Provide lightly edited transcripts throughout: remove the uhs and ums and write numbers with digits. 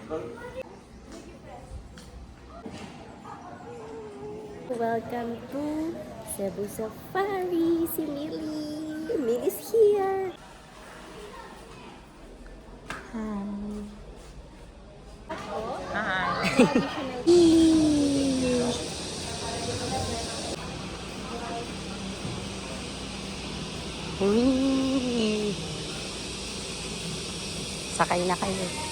Welcome to Cebu Safari. Si Millie. Millie's here. Hi. Uy. Sakay na kayo.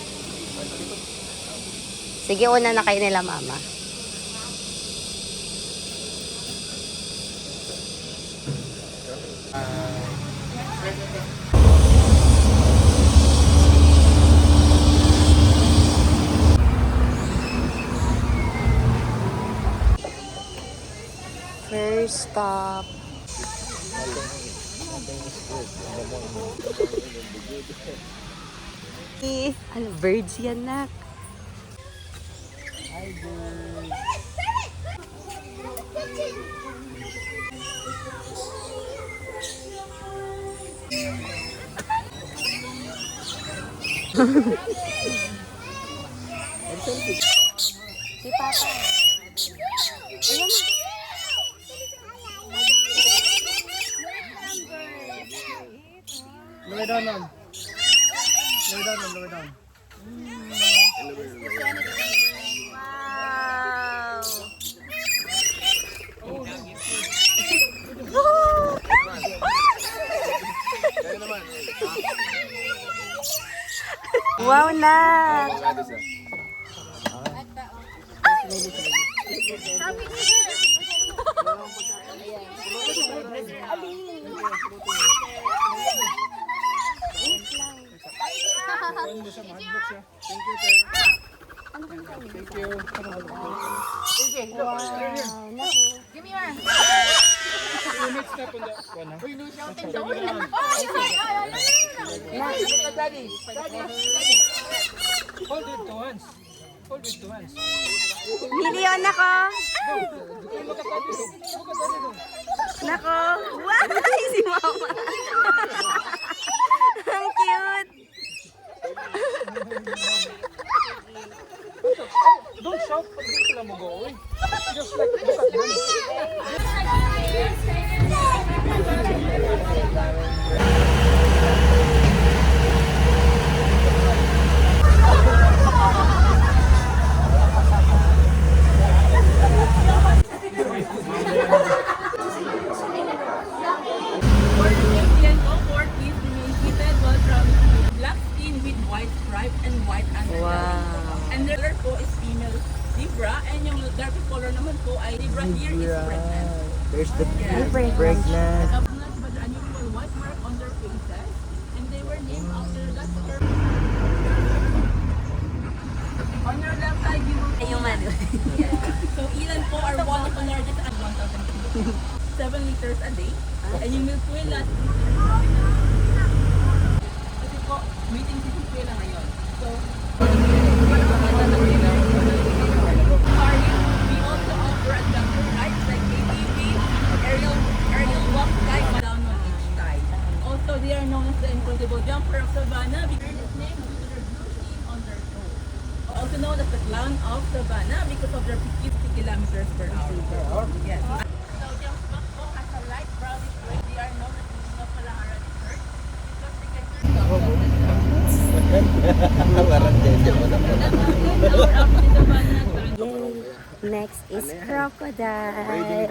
Sige, una na kayo nila, mama. First stop. Ano, birds yan, nak? Hi, bird. Si Papa. Ayan na. Lower down, ma'am. Lower down, ma'am. Lower down. Wow, na. Hold it to once. Hold it to once. Million ako. Nako. Wow, si mama. Ang cute. Don't shout pag di sila mag-uwi. Just like, look at them. And the color po is female zebra, and yung dark color naman po ay zebra here is pregnant. There's the Pregnant. pregnant. Of not but the unusual white mark on their faces, and they were named after that color. On your left side, you will Ay, yung mano. so ilan po are one of the largest at 1,000 7 liters a day, and yung milk will last. Kasi po, meeting si Kuya ngayon. So, we also offer adventure rides like ATV, aerial walk, sky, down on each side. Also, they are known as the incredible jumper of Savannah because its name is their blue sheen on their toes. Also known as the clown of Savannah because of their 50 kilometers per hour. Yes. So, Jump Back po has a light brownish gray. They are known as the king of Malahara dessert because they can Next is crocodile. Hi.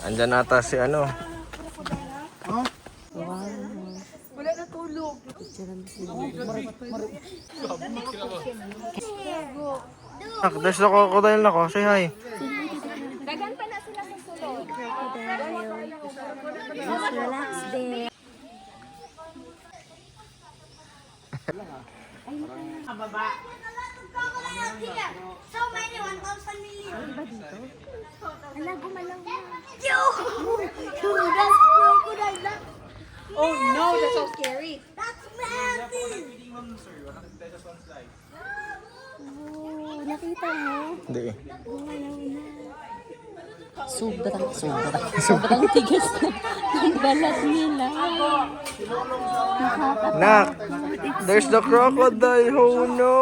Andyan ata si ano. Wow. Wala na tulog. There's the crocodile ako. Say hi. Dagan pa na sila sa sulod. Crocodile. Just relax there. So many, 1,000 million. Diba dito? Ala, gumalaw na. That's crocodile. Oh no, that's so scary. That's massive. Oh, nakita mo? Hindi. Gumalaw sobrang tigas na ng balat nila. Nak, there's the crocodile. Oh no.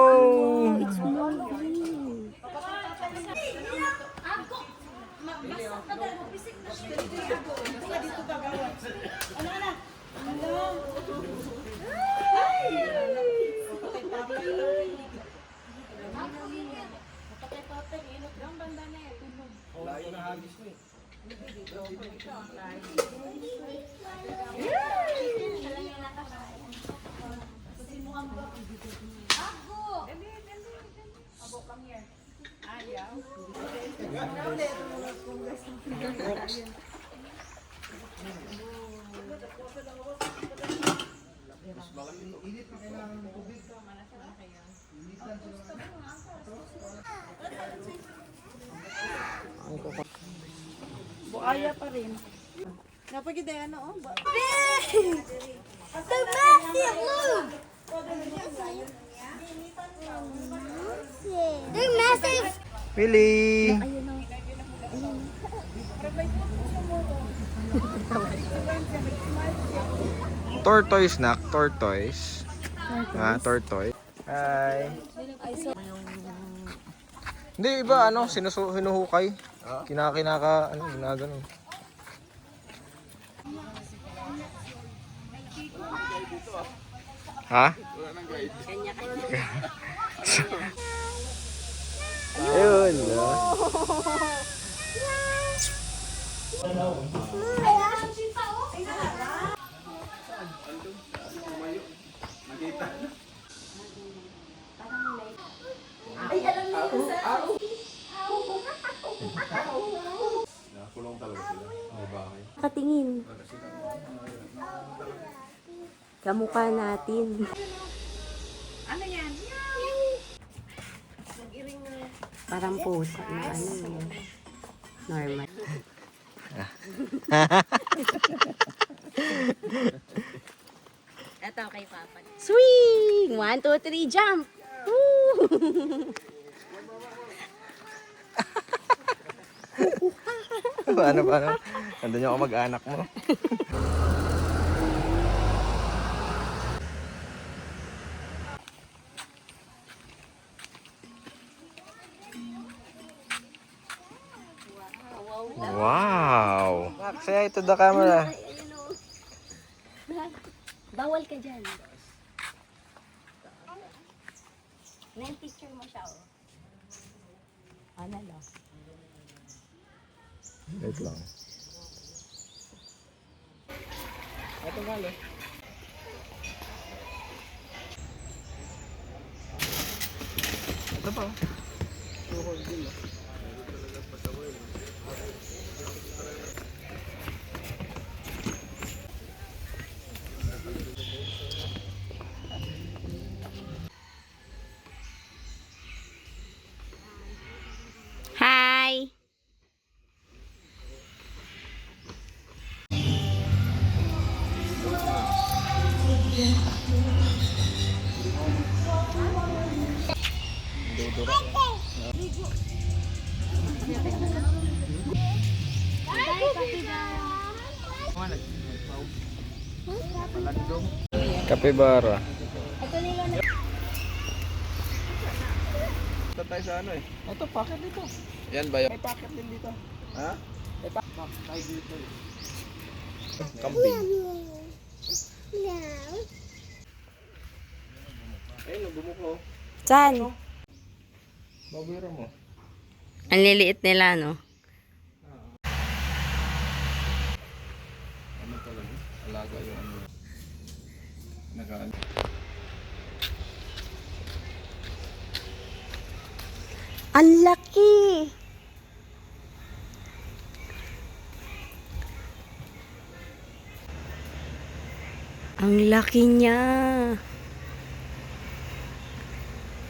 Buaya pa rin. Napagide ano oh. The massive look. They're massive. Willie. Tortoise, nak. Tortoise. Ah, tortoise. Hi. Hindi, iba, ano, hinuhukay. Kinakinaka, ano, ginagano. Ha? Ayun. Katingin. Kamukha natin. Ano yan? Parang pusa na ano. Normal. Ito kay Papa. Swing! 1, 2, 3, jump! Woo! Paano? Nandun yung mag-anak mo. Wow! Say hi to the camera. Bawal ka dyan. Picture mo siya, oh. Ano lang? Wait lang. Ito malo. Ito pa. Hi! Kapibara. Ito tayo sa ano eh. Ito, packet dito. Yan ba yung May packet din dito. Ha? May packet tayo dito eh. kambing? Ayun, bumuko. Saan? Babira mo. Ang liliit nila, no? Ano talaga? Alaga yung ano. Nagaan. Ang laki! Ang laki niya!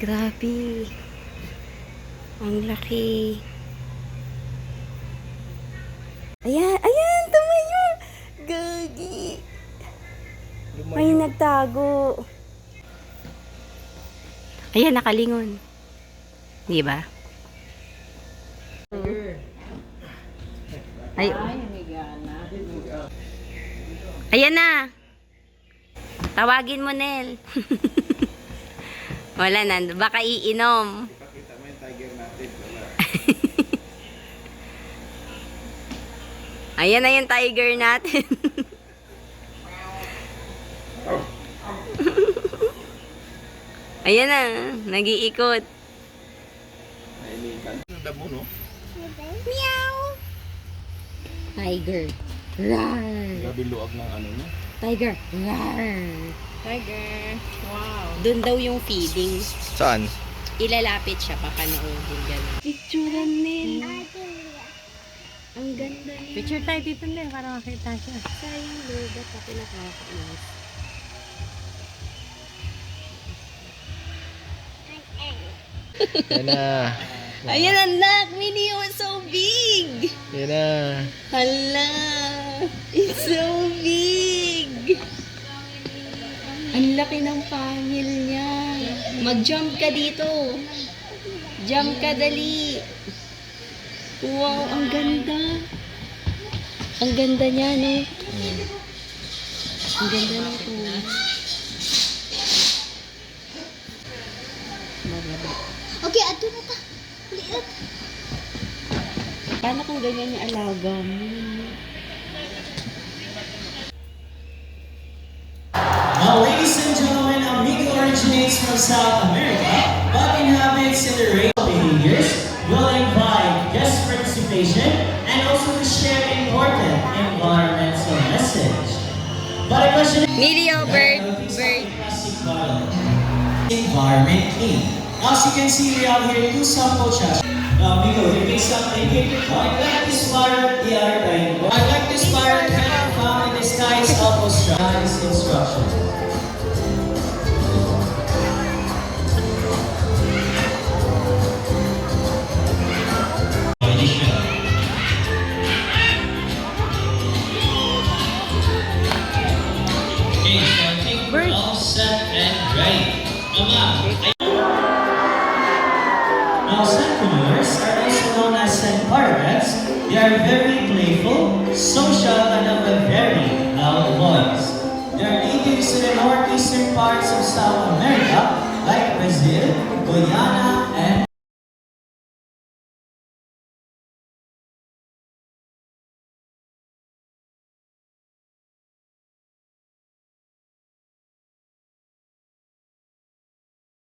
Grabe! Ang laki! Ayan! Ayan! Tumayo! Gagi! May nagtago! Ayan, nakalingon. Di ba? Ay. Ayan na. Tawagin mo, Nel. Wala na. Baka iinom. Ayan na yung tiger natin. Ayan na. Nag-iikot. Meow. Tiger. Rar. Grabe luag ng ano niya. Tiger. Rar. Tiger. Wow. Doon daw yung feeding. Saan? Ilalapit siya, papanoodin gano'n. Picturean Nil. Ang ganda niya. Picture tayo dito din para makita siya. Sayang lobat ako nakakainis. Yan na. Ayan anak, Minnie, it's so big. Yan na. Hala, it's so big. Ang laki ng pangil niya. Mag-jump ka dito. Jump ka dali. Wow, ang ganda. Ang ganda niya, no? Ang ganda ng kulay. Mababa. Okay, ato na ta. Liit. Paano kung ganyan yung alaga mo? Now, ladies and gentlemen, Amigo originates from South America, but inhabits in the range of behaviors will invite guest participation and also to share important environmental message. But a question is, Milio, bird. plastic bottle. Environment clean. As you can see, we have here two sample shots. Amigo, you pick something here. I like this flower, the other rainbow. I like this flower kind of found in the skies almost guys instruction. Okay, so I think we're all set and ready. Now, sandpreneurs are also known as sandparrots. They are very playful, social, and have a very loud voice. They are natives to the northeastern parts of South America, like Brazil, Guyana, and